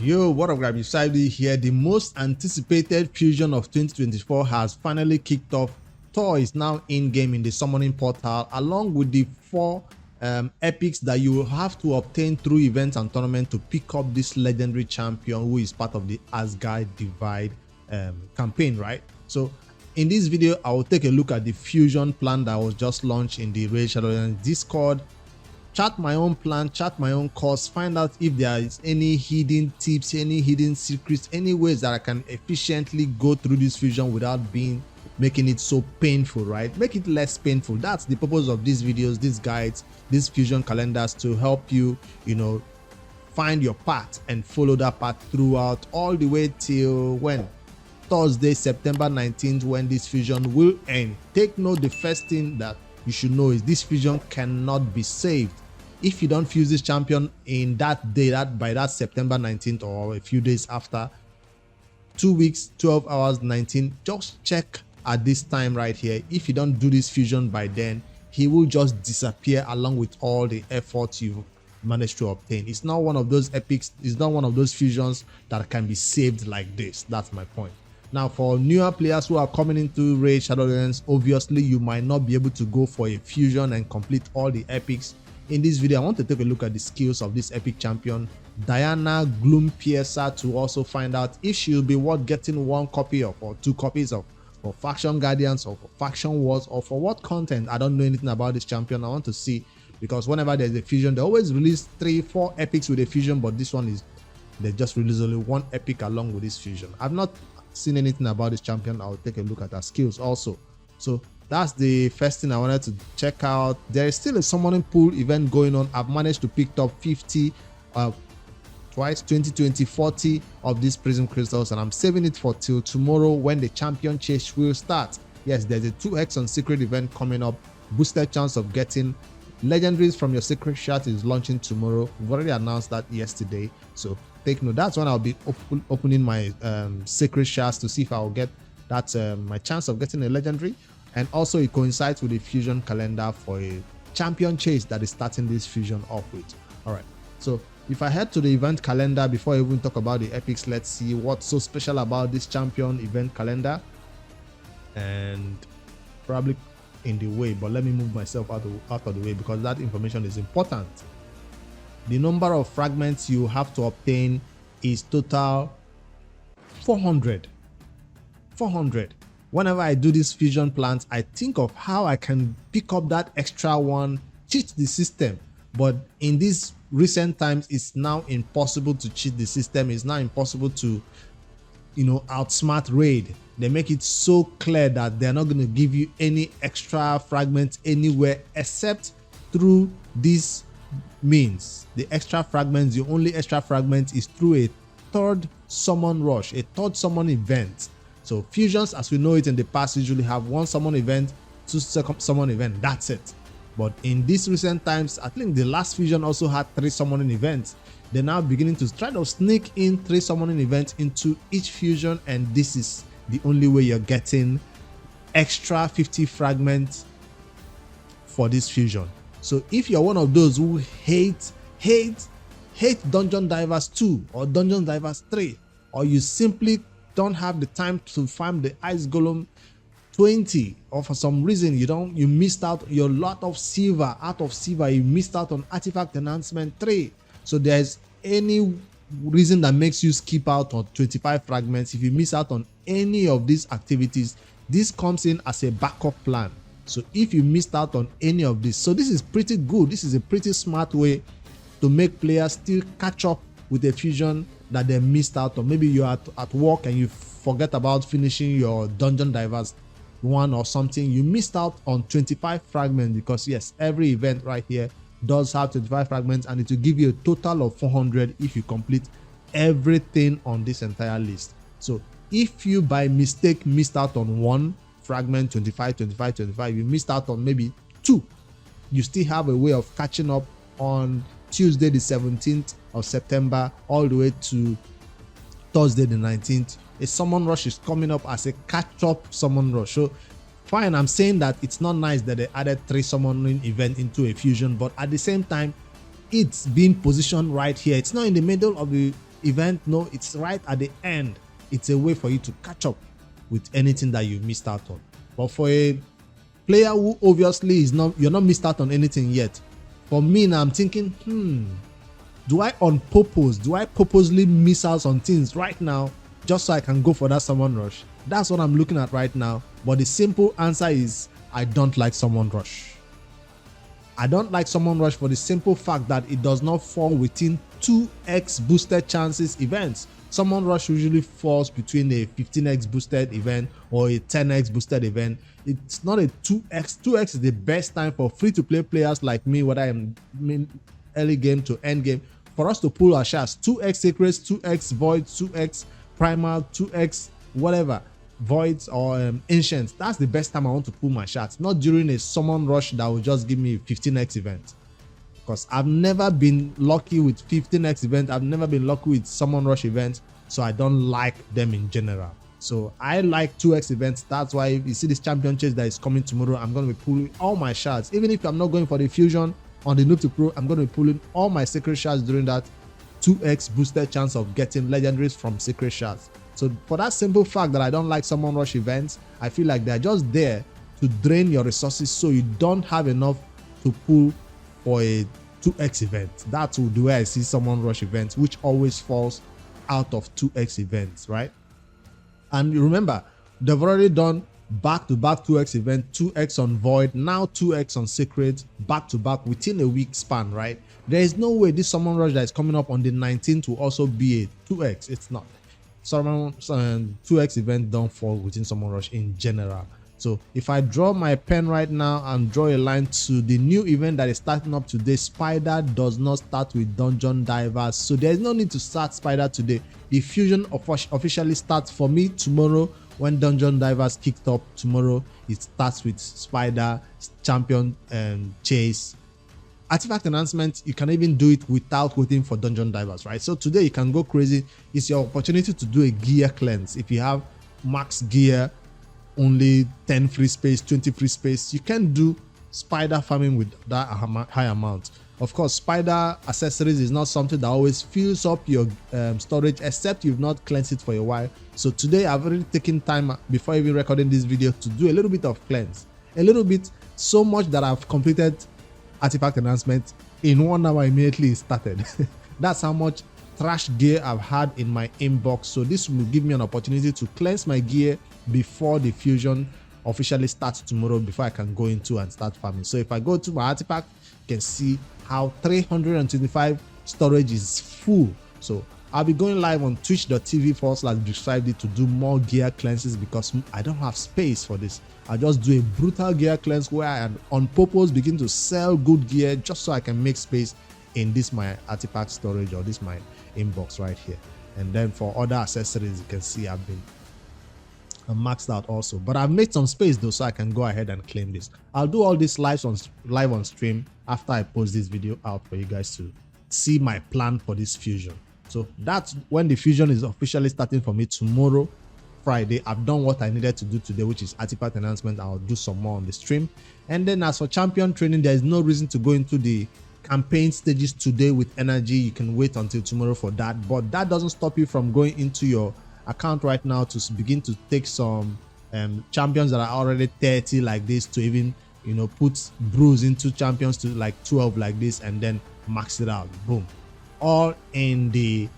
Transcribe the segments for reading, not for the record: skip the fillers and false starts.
Yo, what up, guys? Beside here, the most anticipated fusion of 2024 has finally kicked off. Thor is now in-game in the summoning portal, along with the 4 epics that you will have to obtain through events and tournaments to pick up this legendary champion who is part of the Asgard Divide campaign, right? So in this video, I will take a look at the fusion plan that was just launched in the Raid Shadowlands Discord, chart my own plan, chart my own course, find out if there is any hidden tips, any hidden secrets, any ways that I can efficiently go through this fusion without making it so painful, right? Make it less painful. That's the purpose of these videos, these guides, these fusion calendars, to help you, find your path and follow that path throughout all the way till when? Thursday, September 19th, when this fusion will end. Take note, the first thing that you should know is this fusion cannot be saved. If you don't fuse this champion in that day, by that September 19th or a few days after, 2 weeks, 12 hours, 19, just check at this time right here. If you don't do this fusion by then, he will just disappear along with all the efforts you've managed to obtain. It's not one of those epics, it's not one of those fusions that can be saved like this. That's my point. Now, for newer players who are coming into Raid Shadowlands, obviously you might not be able to go for a fusion and complete all the epics. In this video, I want to take a look at the skills of this epic champion, Dyana Gloompiercer, to also find out if she'll be worth getting 1 copy of or 2 copies of for Faction Guardians or for Faction Wars or for what content. I don't know anything about this champion. I want to see, because whenever there's a fusion, they always release 3-4 epics with a fusion, but this one is, they just release only 1 epic along with this fusion. I've not seen anything about this champion. I'll take a look at her skills also. So that's the first thing I wanted to check out. There is still a summoning pool event going on. I've managed to pick up 50 twice, 20, 20, 40 of these prism crystals, and I'm saving it for till tomorrow when the champion chase will start. Yes, there's a 2x on secret event coming up. Boosted chance of getting legendaries from your secret shard is launching tomorrow. We've already announced that yesterday, so take note. That's when I'll be opening my secret shards to see if I'll get that my chance of getting a legendary. And also it coincides with the fusion calendar for a champion chase that is starting this fusion off with. All right, so if I head to the event calendar before I even talk about the epics, let's see what's so special about this champion event calendar. And probably in the way, but let me move myself out of the way because that information is important. The number of fragments you have to obtain is total 400. Whenever I do these fusion plans, I think of how I can pick up that extra one, cheat the system. But in these recent times, it's now impossible to cheat the system. It's now impossible to, outsmart Raid. They make it so clear that they're not going to give you any extra fragments anywhere except through these means. The extra fragments, the only extra fragment is through a 3rd summon rush, a 3rd summon event. So fusions, as we know it in the past, usually have 1 summon event, 2 summon event, that's it. But in these recent times, I think the last fusion also had 3 summoning events. They're now beginning to try to sneak in 3 summoning events into each fusion, and this is the only way you're getting extra 50 fragments for this fusion. So if you're one of those who hate Dungeon Divers 2 or Dungeon Divers 3, or you simply don't have the time to farm the Ice Golem 20, or for some reason you missed out your lot of silver, you missed out on Artifact Enhancement 3. So there's any reason that makes you skip out on 25 fragments. If you miss out on any of these activities, this comes in as a backup plan. So if you missed out on any of this, so this is pretty good. This is a pretty smart way to make players still catch up with a fusion that they missed out on. Maybe you're at work and you forget about finishing your Dungeon Divers 1 or something. You missed out on 25 fragments because yes, every event right here does have 25 fragments, and it will give you a total of 400 if you complete everything on this entire list. So if you by mistake missed out on 1 fragment, 25, you missed out on maybe 2, you still have a way of catching up on Tuesday the 17th of September all the way to Thursday the 19th. A summon rush is coming up as a catch-up summon rush. So fine, I'm saying that it's not nice that they added 3 summoning event into a fusion, but at the same time, it's being positioned right here. It's not in the middle of the event, no, it's right at the end. It's a way for you to catch up with anything that you missed out on. But for a player who obviously is not, you're not missed out on anything yet. For me now, I'm thinking, do I purposely miss out on things right now just so I can go for that summon rush? That's what I'm looking at right now. But the simple answer is I don't like summon rush. I don't like summon rush for the simple fact that it does not fall within 2x boosted chances events. Summon rush usually falls between a 15x boosted event or a 10x boosted event. It's not a 2x. 2x is the best time for free-to-play players like me, whether I'm early game to end game, for us to pull our shots. 2x Sacreds, 2x Voids, 2x Primal, 2x whatever, Voids or Ancients. That's the best time I want to pull my shots, not during a summon rush that will just give me a 15x event. Because I've never been lucky with 15x event. I've never been lucky with summon rush events, so I don't like them in general. So I like 2x events. That's why if you see this champion chase that is coming tomorrow, I'm going to be pulling all my shots. Even if I'm not going for the fusion on the noob to pro, I'm going to be pulling all my sacred shards during that 2x boosted chance of getting legendaries from sacred shards. So for that simple fact that I don't like summon rush events, I feel like they're just there to drain your resources so you don't have enough to pull for a 2x event. That's the way I see summon rush events, which always falls out of 2x events, right? And remember, they've already done back-to-back 2x event, 2x on Void, now 2x on Sacred, back-to-back within a week span, right? There is no way this summon rush that is coming up on the 19th will also be a 2x. It's not. Summon 2x event don't fall within summon rush in general. So if I draw my pen right now and draw a line to the new event that is starting up today, Spider does not start with Dungeon Divers. So there's no need to start Spider today. The fusion officially starts for me tomorrow when Dungeon Divers kicked up tomorrow. It starts with Spider, Champion Chase. Artifact enhancement, you can even do it without waiting for Dungeon Divers, right? So today you can go crazy. It's your opportunity to do a gear cleanse. If you have max gear, only 10 free space, 20 free space, you can do spider farming with that high amount. Of course, spider accessories is not something that always fills up your storage, except you've not cleansed it for a while. So today I've already taken time before even recording this video to do a little bit of cleanse, a little bit, so much that I've completed artifact enhancement in 1 hour. Immediately it started. That's how much trash gear I've had in my inbox. So this will give me an opportunity to cleanse my gear before the fusion officially starts tomorrow, before I can go into and start farming. So if I go to my artifact, you can see how 325 storage is full. So I'll be going live on twitch.tv/described to do more gear cleanses because I don't have space for this. I just do a brutal gear cleanse where I on purpose begin to sell good gear just so I can make space in this my artifact storage or this my inbox right here. And then for other accessories, you can see I've been maxed out also, but I've made some space though, so I can go ahead and claim this. I'll do all this live on stream after I post this video out for you guys to see my plan for this fusion. So that's when the fusion is officially starting for me tomorrow, Friday. I've done what I needed to do today, which is artifact enhancement. I'll do some more on the stream. And then as for champion training, there is no reason to go into the campaign stages today with energy. You can wait until tomorrow for that, but that doesn't stop you from going into your account right now to begin to take some champions that are already 30 like this, to even, you know, put brews into champions to like 12 like this, and then max it out. Boom, all in the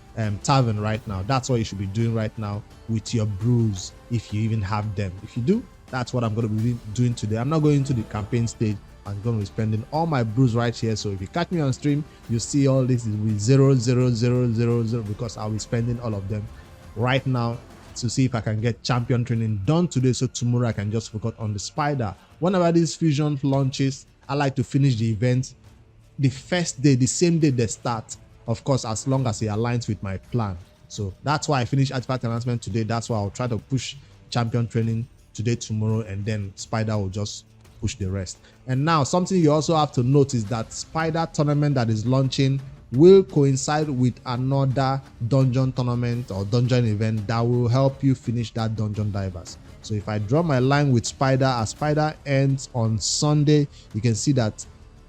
tavern right now. That's what you should be doing right now with your brews, if you even have them. If you do, that's what I'm going to be doing today. I'm not going to the campaign stage. I'm going to be spending all my brews right here. So if you catch me on stream, you see all this is with 00000 because I'll be spending all of them right now to see if I can get champion training done today, so tomorrow I can just focus on the spider. Whenever this fusion launches, I like to finish the event the first day, the same day they start, of course, as long as it aligns with my plan. So that's why I finished artifact announcement today. That's why I'll try to push champion training today, tomorrow, and then spider will just push the rest. And now something you also have to note is that spider tournament that is launching will coincide with another dungeon tournament or dungeon event that will help you finish that Dungeon Divers. So if I draw my line with spider, as spider ends on Sunday, you can see that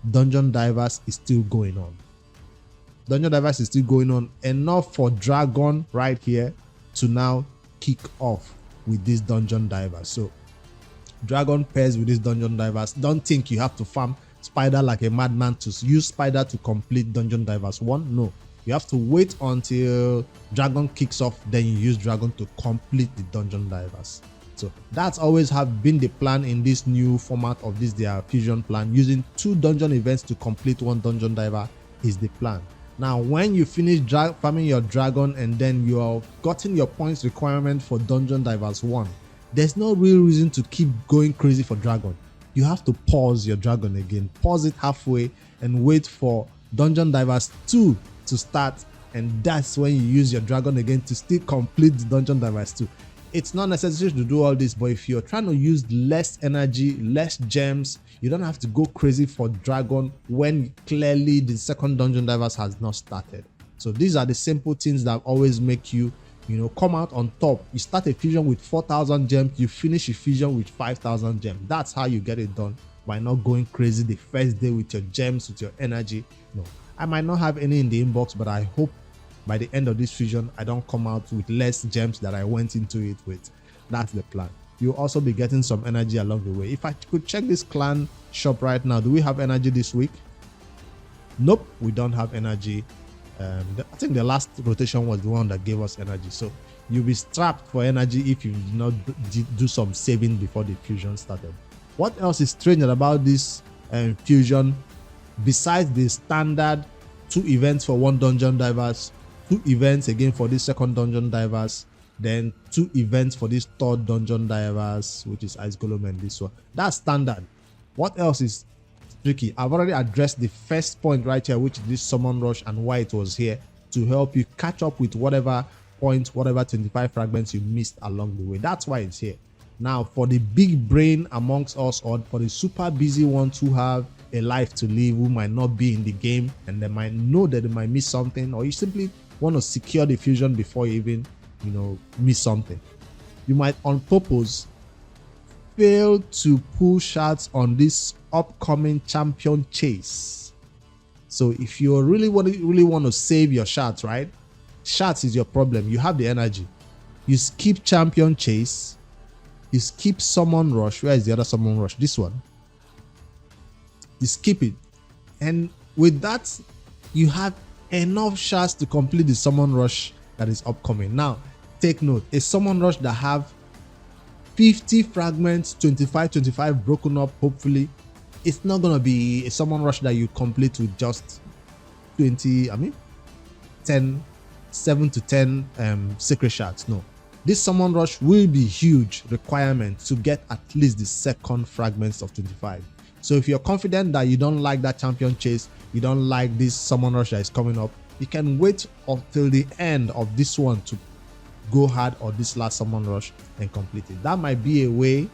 Dungeon Divers is still going on. Dungeon Divers is still going on, enough for Dragon right here to now kick off with this Dungeon Divers. So Dragon pairs with this Dungeon Divers. Don't think you have to farm Spider like a madman to use Spider to complete Dungeon Divers 1. No, you have to wait until Dragon kicks off, then you use Dragon to complete the Dungeon Divers. So that's always have been the plan in this new format of this their fusion plan. Using 2 dungeon events to complete 1 Dungeon Diver is the plan. Now when you finish farming your Dragon and then you have gotten your points requirement for Dungeon Divers 1, there's no real reason to keep going crazy for Dragon. You have to pause your Dragon again, pause it halfway and wait for Dungeon Divers 2 to start, and that's when you use your Dragon again to still complete the Dungeon Divers 2. It's not necessary to do all this, but if you're trying to use less energy, less gems, you don't have to go crazy for Dragon when clearly the second Dungeon Divers has not started. So these are the simple things that always make you, come out on top. You start a fusion with 4,000 gems, you finish a fusion with 5,000 gems. That's how you get it done, by not going crazy the first day with your gems, with your energy. No, I might not have any in the inbox, but I hope by the end of this fusion, I don't come out with less gems that I went into it with. That's the plan. You'll also be getting some energy along the way. If I could check this clan shop right now, do we have energy this week? Nope, we don't have energy. I think the last rotation was the one that gave us energy. So you'll be strapped for energy if you did not do some saving before the fusion started. What else is strange about this fusion, besides the standard 2 events for 1 Dungeon Divers, 2 events again for this second Dungeon Divers, then 2 events for this third Dungeon Divers, which is Ice Golem and this one. That's standard. What else is tricky? I've already addressed the first point right here, which is this Summon Rush, and why it was here to help you catch up with whatever points, whatever 25 fragments you missed along the way. That's why it's here. Now, for the big brain amongst us, or for the super busy ones who have a life to live, who might not be in the game and they might know that they might miss something, or you simply want to secure the fusion before you even miss something, you might on purpose fail to pull shots on this upcoming champion chase. So if you really want to save your shots, right? Shots is your problem. You have the energy, you skip champion chase, you skip Summon Rush. Where is the other Summon Rush? This one. You skip it, and with that you have enough shots to complete the Summon Rush that is upcoming. Now take note, a Summon Rush that have 50 fragments, 25 broken up, hopefully it's not gonna be a Summon Rush that you complete with just 7 to 10 secret shots. No, this Summon Rush will be huge requirement to get at least the second fragments of 25. So if you're confident that you don't like that champion chase, you don't like this Summon Rush that is coming up, you can wait until the end of this one to go hard on this last Summon Rush and complete it. That might be a way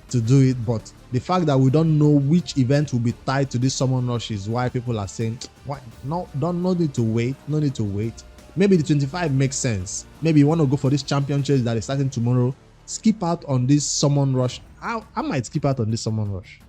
to do it, but the fact that we don't know which event will be tied to this Summon Rush is why people are saying, "Why? No need to wait. No need to wait." Maybe the 25 makes sense. Maybe you want to go for this champion chase that is starting tomorrow. Skip out on this Summon Rush. I might skip out on this Summon Rush.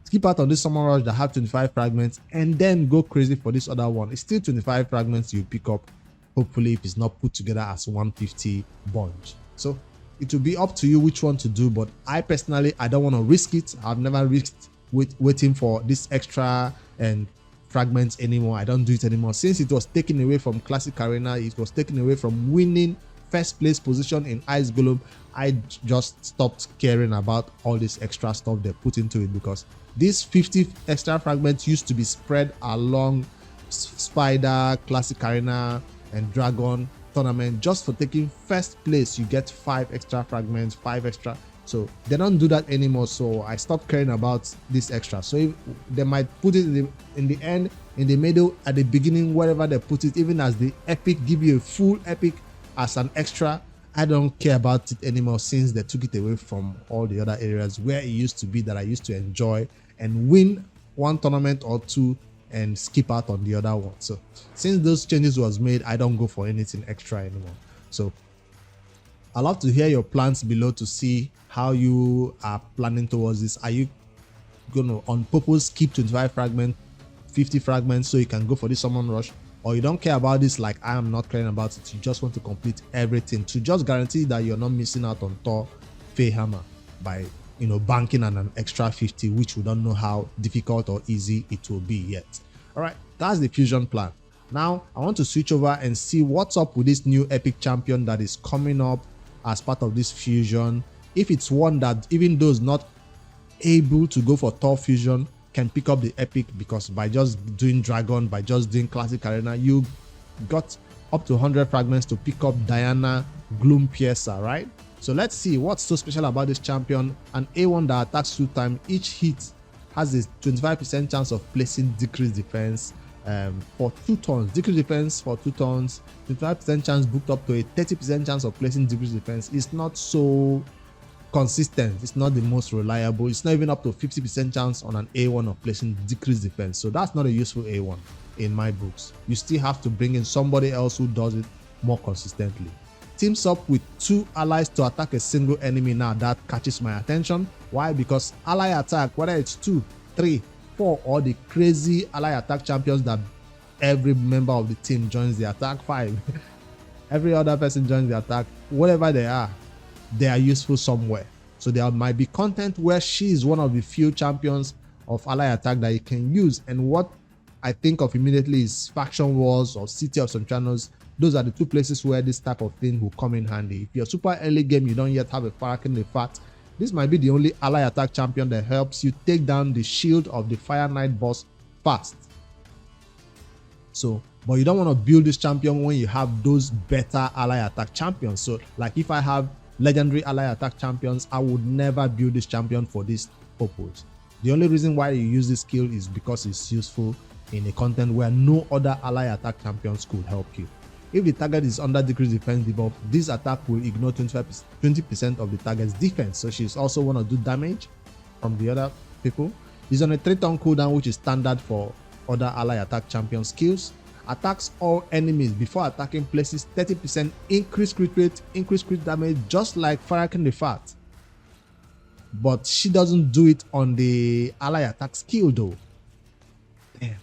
Skip out on this Summon Rush that have 25 fragments and then go crazy for this other one. It's still 25 fragments you pick up, hopefully, if it's not put together as 150 bunch. So it will be up to you which one to do, but I personally, I don't want to risk it. I've never risked waiting for this extra and fragments anymore. I don't do it anymore. Since it was taken away from Classic Arena, it was taken away from winning first place position in Ice Golem, I just stopped caring about all this extra stuff they put into it, because these 50 extra fragments used to be spread along Spider, Classic Arena and Dragon tournament. Just for taking first place, you get 5 extra fragments, 5 extra. So they don't do that anymore, so I stopped caring about this extra. So if they might put it in the end, in the middle, at the beginning, wherever they put it, even as the epic, give you a full epic as an extra, I don't care about it anymore, since they took it away from all the other areas where it used to be that I used to enjoy and win one tournament or two and skip out on the other one. So since those changes was made, I don't go for anything extra anymore. So I'd love to hear your plans below to see how you are planning towards this. Are you gonna on purpose keep 25 50 fragments so you can go for this summon rush, or you don't care about this like I am not caring about it, you just want to complete everything to just guarantee that you're not missing out on Thor Faehammer by banking on an extra 50, which we don't know how difficult or easy it will be yet. All right, that's the fusion plan. Now I want to switch over and see what's up with this new epic champion that is coming up as part of this fusion. If it's one that even those not able to go for Thor fusion can pick up the epic, because by just doing dragon, by just doing classic arena, you got up to 100 fragments to pick up Dyana Gloompiercer, right? So let's see what's so special about this champion. An A1 that attacks 2 times, each hit has a 25% chance of placing decreased defense for 2 turns, decreased defense for 2 turns, 25% chance booked up to a 30% chance of placing decreased defense. It's not so consistent, it's not the most reliable. It's not even up to 50% chance on an A1 of placing decreased defense, so that's not a useful A1 in my books. You still have to bring in somebody else who does it more consistently. Teams up with 2 allies to attack a single enemy. Now that catches my attention. Why? Because ally attack, whether it's 2, 3, 4, or the crazy ally attack champions that every member of the team joins the attack, 5 every other person joins the attack, whatever they are useful somewhere. So there might be content where she is one of the few champions of ally attack that you can use, and what I think of immediately is faction wars or city of some channels. Those are the 2 places where this type of thing will come in handy. If you're super early game, you don't yet have a Farrakhan the Fat, this might be the only ally attack champion that helps you take down the shield of the Fire Knight boss fast. So, but you don't want to build this champion when you have those better ally attack champions. So like if I have legendary ally attack champions, I would never build this champion for this purpose. The only reason why you use this skill is because it's useful in a content where no other ally attack champions could help you. If the target is under decreased defense debuff, this attack will ignore 20% of the target's defense, so she's also want to do damage from the other people. It's on a 3-turn cooldown, which is standard for other ally attack champion skills. Attacks all enemies before attacking, places 30% increased crit rate, increased crit damage, just like Farrakhan the Fat. But she doesn't do it on the ally attack skill though. Damn.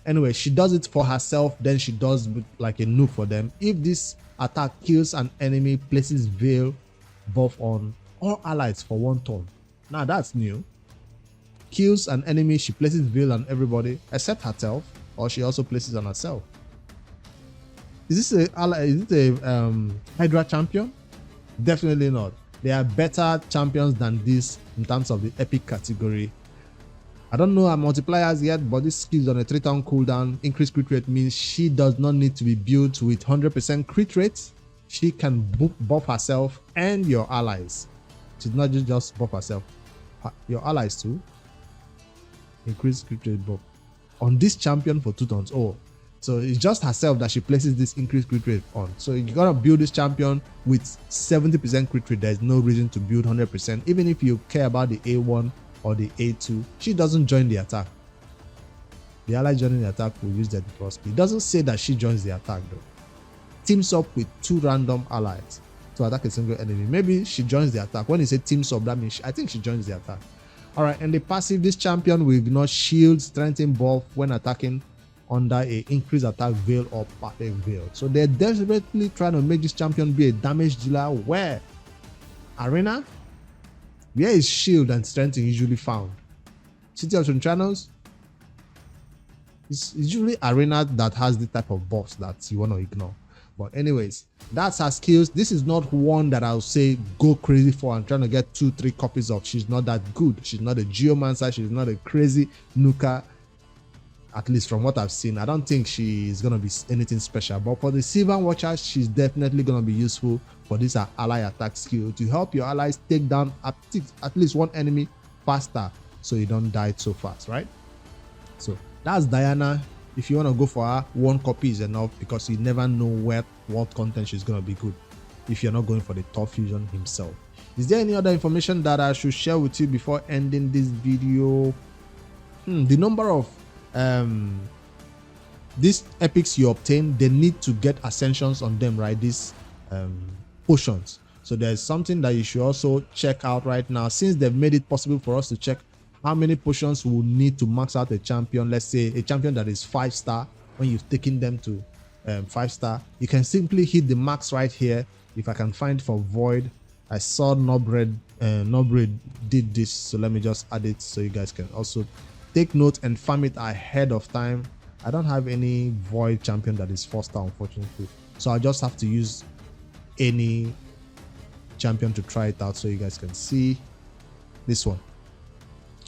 Anyway, she does it for herself, then she does like a noob for them. If this attack kills an enemy, places veil buff on all allies for 1 turn. Now that's new. Kills an enemy, she places veil on everybody except herself, or she also places on herself. Is this a hydra champion? Definitely not. There are better champions than this in terms of the epic category. I don't know her multipliers yet, but this skill is on a 3-turn cooldown. Increased crit rate means she does not need to be built with 100% crit rate. She can buff herself and your allies. She's not just buff herself, your allies too. Increased crit rate buff on this champion for 2 turns. Oh, so it's just herself that she places this increased crit rate on. So you gotta build this champion with 70% crit rate. There's no reason to build 100%, even if you care about the A1 or the A2. She doesn't join the attack. The ally joining the attack will use that plus speed. It doesn't say that she joins the attack though. Teams up with 2 random allies to attack a single enemy. Maybe she joins the attack. When you say teams up, that means I think she joins the attack. Alright, and the passive, this champion will ignore shield, strengthen buff when attacking under a increased attack veil or perfect veil. So they're desperately trying to make this champion be a damage dealer. Where? Arena? Where is shield and strengthening usually found? City of some channels? It's usually arena that has the type of buffs that you want to ignore. But anyways, that's her skills. This is not one that I'll say go crazy for and trying to get 2-3 copies of. She's not that good. She's not a geomancer. She's not a crazy nuker. At least from what I've seen, I don't think she's gonna be anything special. But for the Silver Watcher, she's definitely gonna be useful for this ally attack skill to help your allies take down at least 1 enemy faster, so you don't die so fast, right? So that's Dyana. If you want to go for her, 1 copy is enough, because you never know what content she's going to be good if you're not going for the Thor fusion himself. Is there any other information that I should share with you before ending this video? The number of these epics you obtain, they need to get ascensions on them, right? These potions. So there's something that you should also check out right now, since they've made it possible for us to check how many potions will need to max out a champion. Let's say a champion that is 5-star, when you've taken them to 5-star, you can simply hit the max right here. If I can find for Void, I saw Nobred did this, so let me just add it so you guys can also take note and farm it ahead of time. I don't have any Void champion that is 4-star, unfortunately, so I just have to use any champion to try it out so you guys can see this one.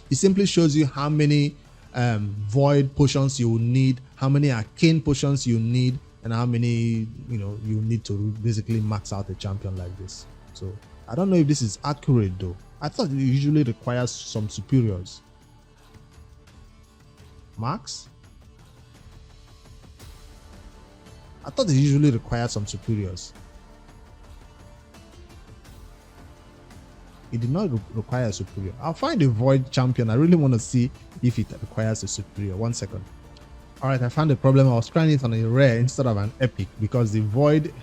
It simply shows you how many Void potions you will need, how many Arcane potions you need, and how many you need to basically max out a champion like this. So I don't know if this is accurate though. I thought it usually requires some superiors. Max? I thought it usually requires some superiors. It did not require a superior. I'll find a Void champion. I really want to see if it requires a superior. 1 second. Alright, I found the problem. I was trying it on a rare instead of an epic, because the void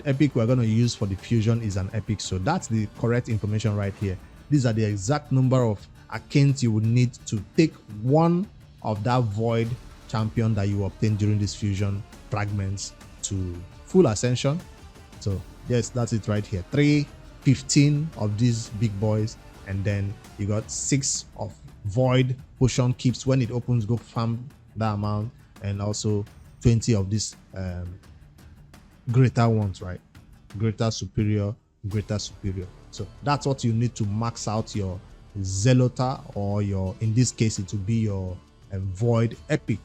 epic we're going to use for the fusion is an epic. So that's the correct information right here. These are the exact number of arcanes you would need to take one of that void champion that you obtained during this fusion fragments to full ascension. So yes, that's it right here. 15 of these big boys, and then you got 6 of void potion keeps. When it opens, go farm that amount, and also 20 of these greater ones, right? Greater, superior. So that's what you need to max out your Zelota, or your, in this case it will be your void epic.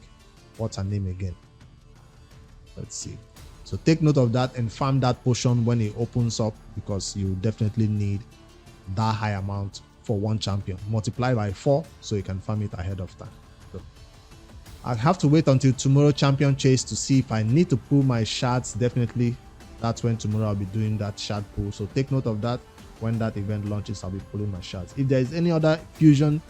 What's her name again? Let's see. So take note of that and farm that potion when it opens up, because you definitely need that high amount for one champion. Multiply by 4 so you can farm it ahead of time. So I have to wait until tomorrow champion chase to see if I need to pull my shards. Definitely that's when tomorrow I'll be doing that shard pull. So take note of that. When that event launches, I'll be pulling my shards. If there is any other fusion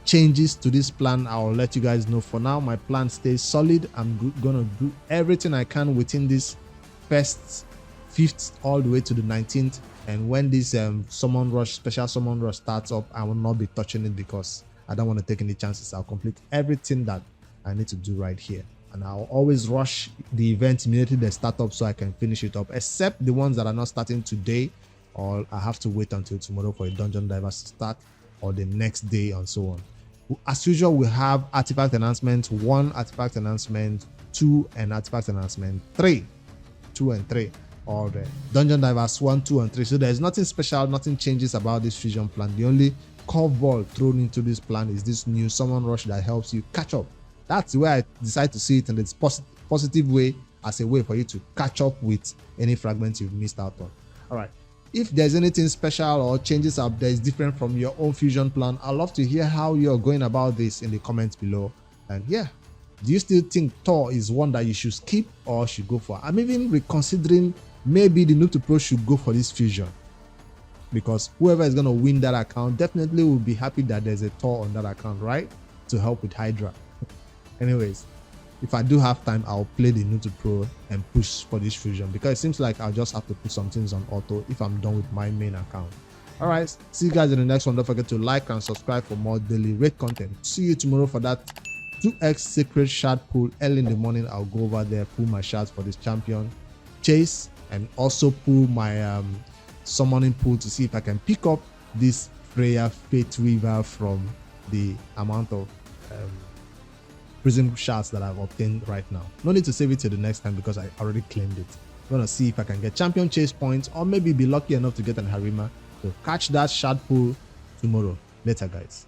changes to this plan, I'll let you guys know. For now, my plan stays solid. I'm gonna do everything I can within this first 5th all the way to the 19th, and when this special summon rush starts up, I will not be touching it, because I don't want to take any chances. I'll complete everything that I need to do right here, and I'll always rush the event immediately they start up so I can finish it up, except the ones that are not starting today, or I have to wait until tomorrow for a dungeon diver to start, or the next day, and so on. As usual, we have artifact announcement 1, artifact announcement 2, and artifact announcement 3. 2 and 3, or the dungeon divers 1, 2, and 3. So there's nothing special, nothing changes about this fusion plan. The only curveball thrown into this plan is this new summon rush that helps you catch up. That's the way I decide to see it, in its positive way, as a way for you to catch up with any fragments you've missed out on. All right. If there's anything special or changes up there is different from your own fusion plan, I'd love to hear how you're going about this in the comments below. And yeah, do you still think Thor is one that you should skip or should go for? I'm even reconsidering maybe the Noob to Pro should go for this fusion, because whoever is going to win that account definitely will be happy that there's a Thor on that account, right? To help with Hydra. Anyways, if I do have time, I'll play the Noob to Pro and push for this fusion, because it seems like I'll just have to put some things on auto if I'm done with my main account. Alright, see you guys in the next one. Don't forget to like and subscribe for more daily raid content. See you tomorrow for that 2x secret shard pull early in the morning. I'll go over there, pull my shards for this champion chase, and also pull my summoning pool to see if I can pick up this Freya Fate Weaver from the amount of prism shards that I've obtained right now. No need to save it till the next time, because I already claimed it. I'm gonna see if I can get champion chase points, or maybe be lucky enough to get an Harima. So catch that shard pool tomorrow. Later, guys.